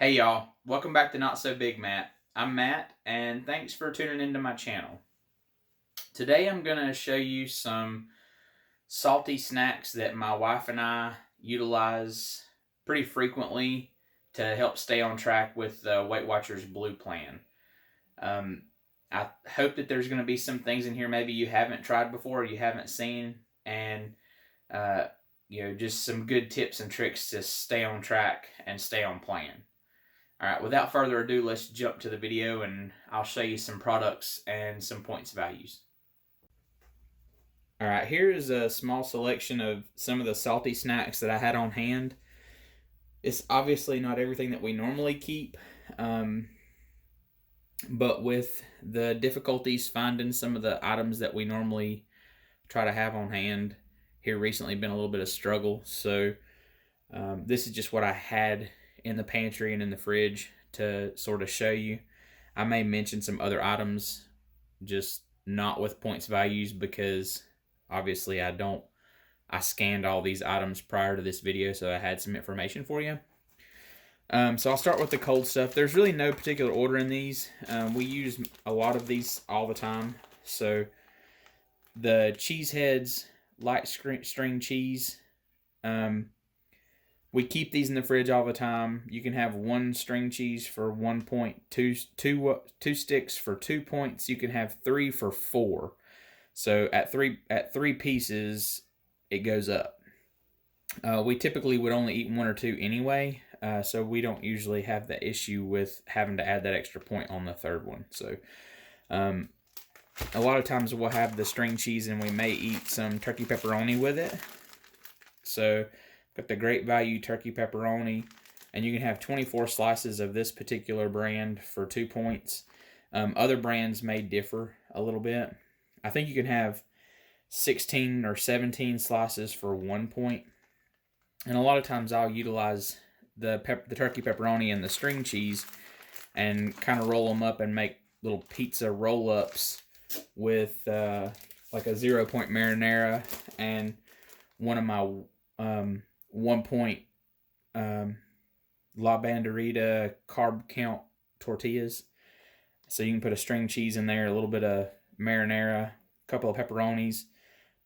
Hey y'all, welcome back to NotSoBiggMatt. I'm Matt, and thanks for tuning into my channel. Today I'm going to show you some salty snacks that my wife and I utilize pretty frequently to help stay on track with the Weight Watchers Blue Plan. I hope that there's going to be some things in here maybe you haven't tried before or you haven't seen, and just some good tips and tricks to stay on track and stay on plan. Alright, without further ado, let's jump to the video and I'll show you some products and some points values. Alright, here is a small selection of some of the salty snacks that I had on hand. It's obviously not everything that we normally keep, but with the difficulties finding some of the items that we normally try to have on hand, here recently been a little bit of struggle. So this is just what I had in the pantry and in the fridge to sort of show you. I may mention some other items, just not with points values, because obviously I scanned all these items prior to this video, so I had some information for you. So I'll start with the cold stuff. There's really no particular order in these. We use a lot of these all the time. So the Cheeseheads light string cheese, we keep these in the fridge all the time. You can have one string cheese for 1 point, two sticks for 2 points. You can have 3 for 4. So at three pieces, it goes up. We typically would only eat 1 or 2 anyway, so we don't usually have the issue with having to add that extra point on the third one. So a lot of times we'll have the string cheese and we may eat some turkey pepperoni with it. So got the Great Value turkey pepperoni, and you can have 24 slices of this particular brand for 2 points. Other brands may differ a little bit. I think you can have 16 or 17 slices for 1 point. And a lot of times I'll utilize the turkey pepperoni and the string cheese and kind of roll them up and make little pizza roll-ups with like a 0 point marinara and one of my 1 point La Banderita carb count tortillas. So you can put a string cheese in there, a little bit of marinara, a couple of pepperonis,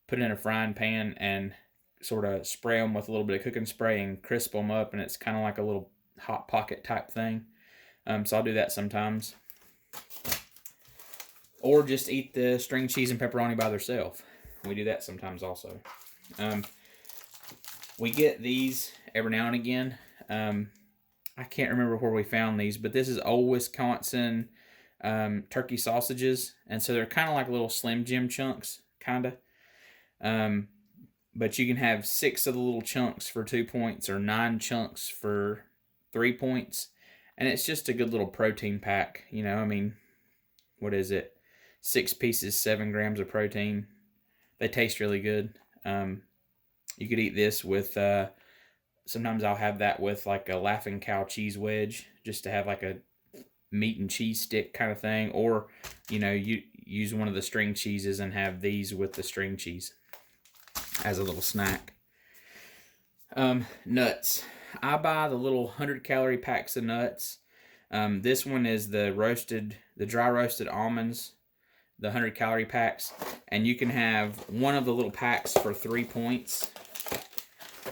put it in a frying pan and sort of spray them with a little bit of cooking spray and crisp them up, and it's kind of like a little hot pocket type thing. So I'll do that sometimes. Or just eat the string cheese and pepperoni by themselves. We do that sometimes also. We get these every now and again. I can't remember where we found these, but this is old Wisconsin turkey sausages. And so they're kind of like little Slim Jim chunks, kind of. But you can have 6 of the little chunks for 2 points or 9 chunks for 3 points. And it's just a good little protein pack. You know, I mean, what is it? 6 pieces, 7 grams of protein. They taste really good. You could eat this with, sometimes I'll have that with like a Laughing Cow cheese wedge, just to have like a meat and cheese stick kind of thing. Or, you use one of the string cheeses and have these with the string cheese as a little snack. Nuts. I buy the little 100-calorie packs of nuts. This one is the dry roasted almonds, the 100-calorie packs. And you can have one of the little packs for 3 points.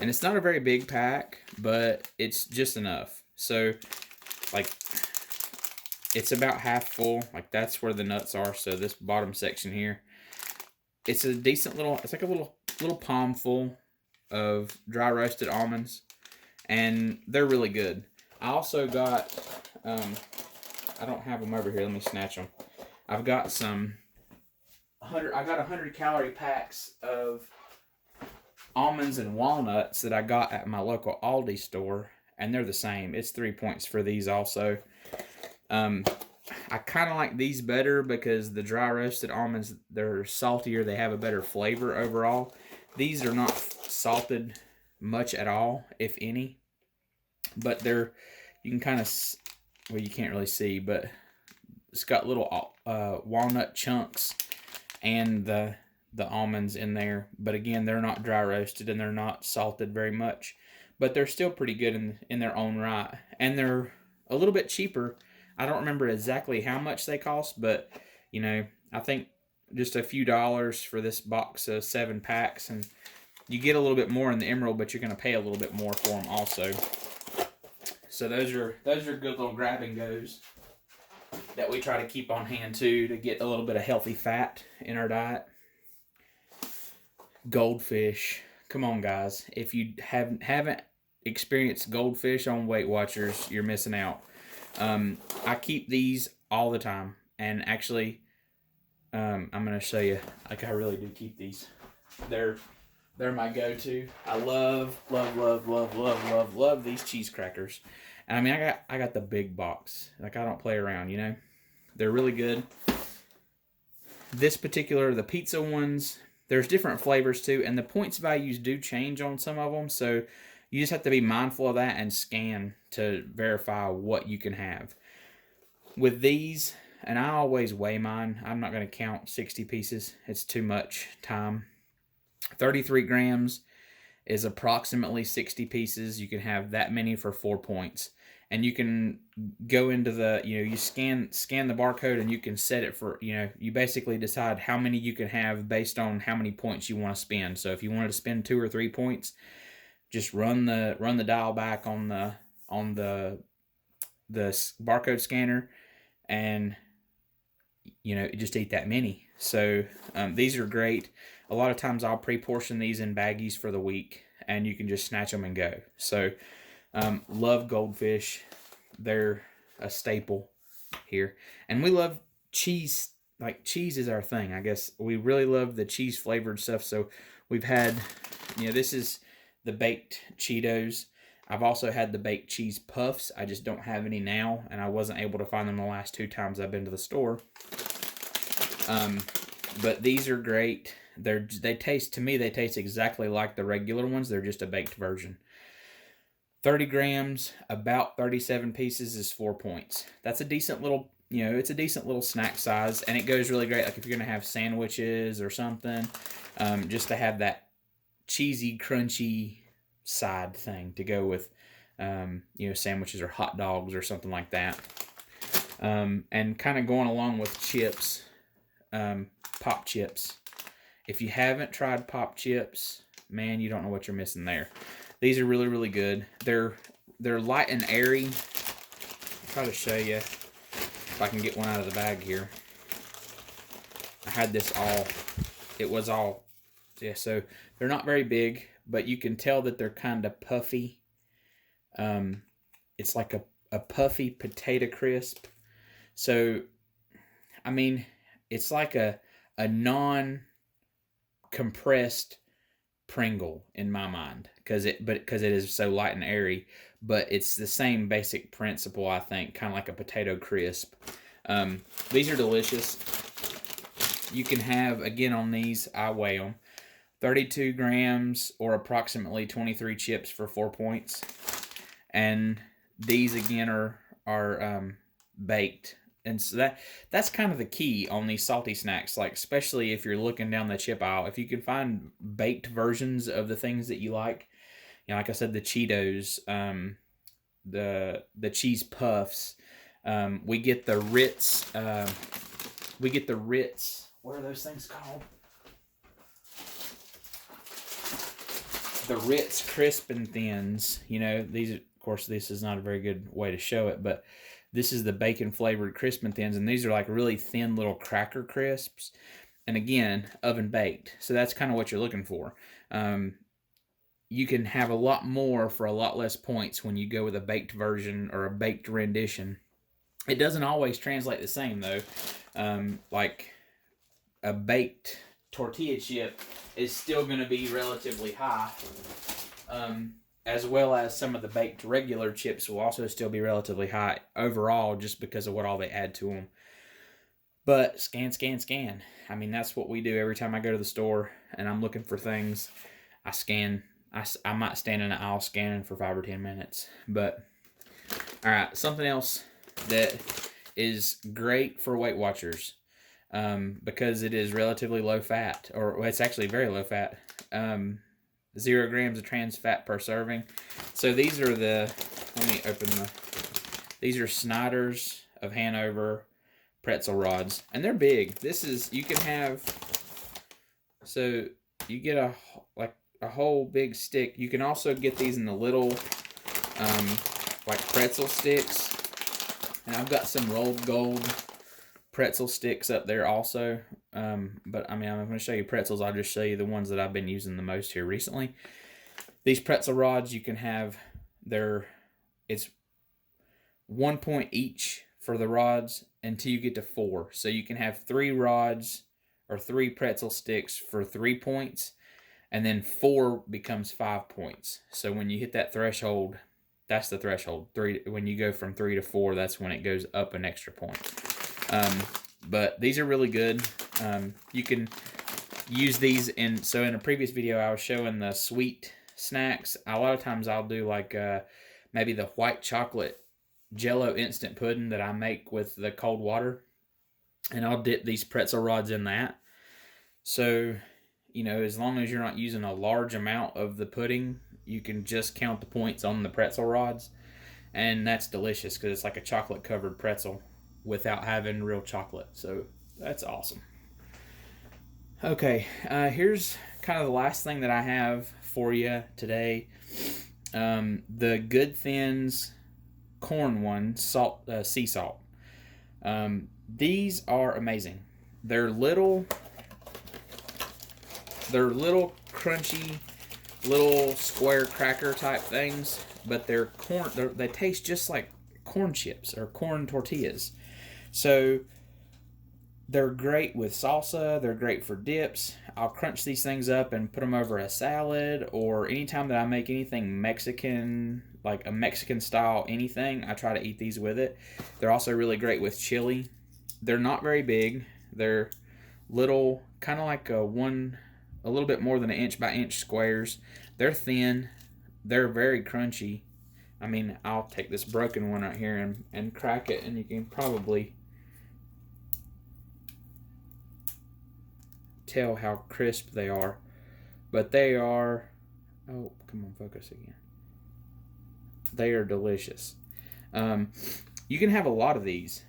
And it's not a very big pack, but it's just enough. So, like, it's about half full. Like, that's where the nuts are. So this bottom section here, it's a decent little, it's like a little palm full of dry roasted almonds. And they're really good. I also got, I don't have them over here. Let me snatch them. I've got some, I got 100-calorie packs of almonds and walnuts that I got at my local Aldi store, and they're the same. It's 3 points for these also. I kind of like these better because the dry roasted almonds, they're saltier. They have a better flavor overall. These are not salted much at all, if any. But you can kind of, well, you can't really see, but it's got little walnut chunks and the almonds in there. But again, they're not dry roasted and they're not salted very much. But they're still pretty good in their own right. And they're a little bit cheaper. I don't remember exactly how much they cost, but you know, I think just a few dollars for this box of 7 packs, and you get a little bit more in the emerald, but you're going to pay a little bit more for them also. So those are good little grab and goes that we try to keep on hand too, to get a little bit of healthy fat in our diet. Goldfish. Come on, guys. If you haven't experienced goldfish on Weight Watchers, you're missing out. I keep these all the time, and actually, I'm gonna show you. Like, I really do keep these. They're my go-to. I love these cheese crackers. And I mean, I got the big box. Like, I don't play around, you know. They're really good. This particular, the pizza ones, there's different flavors too, and the points values do change on some of them, so you just have to be mindful of that and scan to verify what you can have. With these, and I always weigh mine, I'm not going to count 60 pieces. It's too much time. 33 grams is approximately 60 pieces. You can have that many for 4 points. And you can go into the, you know, you scan the barcode, and you can set it for, you know, you basically decide how many you can have based on how many points you want to spend. So if you wanted to spend 2 or 3 points, just run the dial back on the barcode scanner, and you know, just eat that many. So these are great. A lot of times I'll pre-portion these in baggies for the week, and you can just snatch them and go. So love goldfish. They're a staple here. And we love cheese. Like, cheese is our thing. I guess we really love the cheese flavored stuff. So we've had, you know, this is the baked Cheetos. I've also had the baked cheese puffs. I just don't have any now, and I wasn't able to find them the last 2 times I've been to the store. But these are great. They taste, to me, they taste exactly like the regular ones. They're just a baked version. 30 grams, about 37 pieces is 4 points. That's a decent little, you know, it's a decent little snack size, and it goes really great. Like, if you're going to have sandwiches or something, just to have that cheesy, crunchy side thing to go with, you know, sandwiches or hot dogs or something like that. And kind of going along with chips, pop chips. If you haven't tried pop chips, man, you don't know what you're missing there. These are really, really good. They're light and airy. I'll try to show you if I can get one out of the bag here. I had this all. It was all. Yeah, so they're not very big, but you can tell that they're kind of puffy. It's like a puffy potato crisp. So, I mean, it's like a non-compressed Pringle in my mind, because it is so light and airy, but it's the same basic principle, I think, kind of like a potato crisp. These are delicious. You can have, again, on these, I weigh them, 32 grams or approximately 23 chips for 4 points. And these, again, are baked. And so that's kind of the key on these salty snacks, like, especially if you're looking down the chip aisle. If you can find baked versions of the things that you like, you know, like I said, the Cheetos, the cheese puffs, we get the Ritz, what are those things called? The Ritz Crisp and Thins. You know, these, of course, this is not a very good way to show it, but this is the bacon flavored Crisp and Thins, and these are like really thin little cracker crisps. And again, oven baked. So that's kind of what you're looking for. You can have a lot more for a lot less points when you go with a baked version or a baked rendition. It doesn't always translate the same, though. Like a baked tortilla chip is still going to be relatively high. As well as some of the baked regular chips will also still be relatively high overall, just because of what all they add to them. But scan. I mean, that's what we do every time I go to the store and I'm looking for things. I scan. I might stand in the aisle scanning for 5 or 10 minutes. But, all right, something else that is great for Weight Watchers, because it is relatively low fat, or it's actually very low fat. 0 grams of trans fat per serving. So these are let me open These are Snyder's of Hanover pretzel rods, and they're big. This is, you can have, so you get a whole big stick. You can also get these in the little like pretzel sticks, and I've got some rolled gold pretzel sticks up there also. But I mean, I'm going to show you pretzels. I'll just show you the ones that I've been using the most here recently. These pretzel rods, you can have it's 1 point each for the rods until you get to 4. So you can have 3 rods or 3 pretzel sticks for 3 points, and then 4 becomes 5 points. So when you hit that threshold, that's the threshold. 3, when you go from 3 to 4, that's when it goes up an extra point. But these are really good. You can use these in a previous video I was showing the sweet snacks. A lot of times I'll do like maybe the white chocolate Jello instant pudding that I make with the cold water, and I'll dip these pretzel rods in that. So, you know, as long as you're not using a large amount of the pudding, you can just count the points on the pretzel rods, and that's delicious because it's like a chocolate covered pretzel without having real chocolate. So that's awesome. Okay, here's kind of the last thing that I have for you today. The Good Thins corn one, sea salt. These are amazing. They're little crunchy, little square cracker type things, but they're corn. They taste just like corn chips or corn tortillas. So they're great with salsa. They're great for dips. I'll crunch these things up and put them over a salad, or anytime that I make anything Mexican, like a Mexican style anything, I try to eat these with it. They're also really great with chili. They're not very big. They're little, kind of like a little bit more than an inch by inch squares. They're thin. They're very crunchy. I mean, I'll take this broken one right here and crack it, and you can probably tell how crisp they are. But they are, oh, come on, focus again. They are delicious. You can have a lot of these.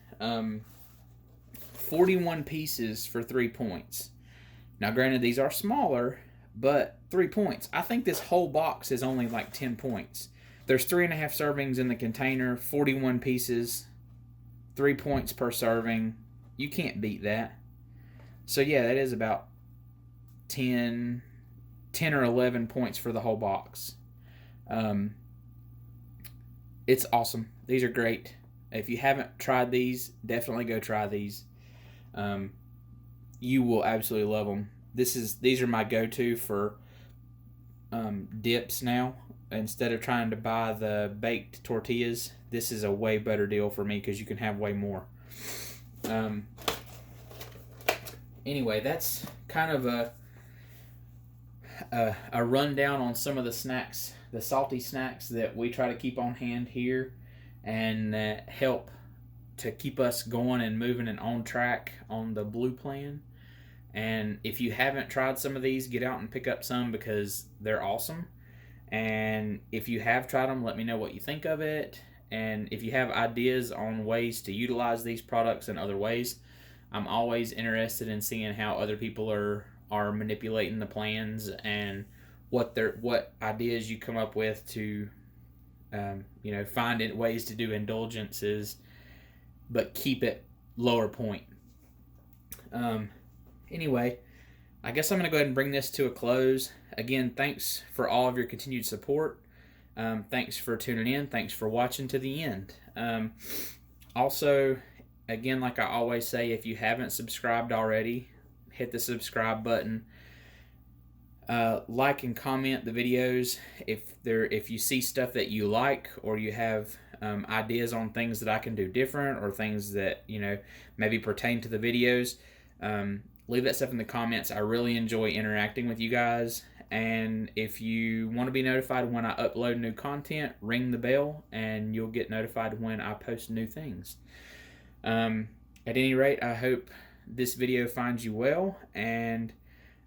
41 pieces for 3 points. Now, granted, these are smaller, but 3 points. I think this whole box is only like 10 points. There's 3.5 servings in the container, 41 pieces, 3 points per serving. You can't beat that. So yeah, that is about 10 or 11 points for the whole box. It's awesome. These are great. If you haven't tried these, definitely go try these. You will absolutely love them. These are my go-to for dips now. Instead of trying to buy the baked tortillas, this is a way better deal for me because you can have way more. Anyway, that's kind of a rundown on some of the snacks, the salty snacks that we try to keep on hand here, and that help to keep us going and moving and on track on the blue plan. And if you haven't tried some of these, get out and pick up some because they're awesome. And if you have tried them, let me know what you think of it. And if you have ideas on ways to utilize these products in other ways, I'm always interested in seeing how other people are manipulating the plans and what ideas you come up with to find ways to do indulgences but keep it lower point. Anyway, I guess I'm going to go ahead and bring this to a close. Again, thanks for all of your continued support. Thanks for tuning in. Thanks for watching to the end. Also, again, like I always say, if you haven't subscribed already, hit the subscribe button. Like and comment the videos if you see stuff that you like, or you have ideas on things that I can do different, or things that maybe pertain to the videos. Leave that stuff in the comments. I really enjoy interacting with you guys. And if you want to be notified when I upload new content, ring the bell and you'll get notified when I post new things. At any rate, I hope this video finds you well, and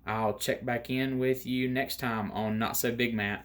I'll check back in with you next time on Not So Big Matt.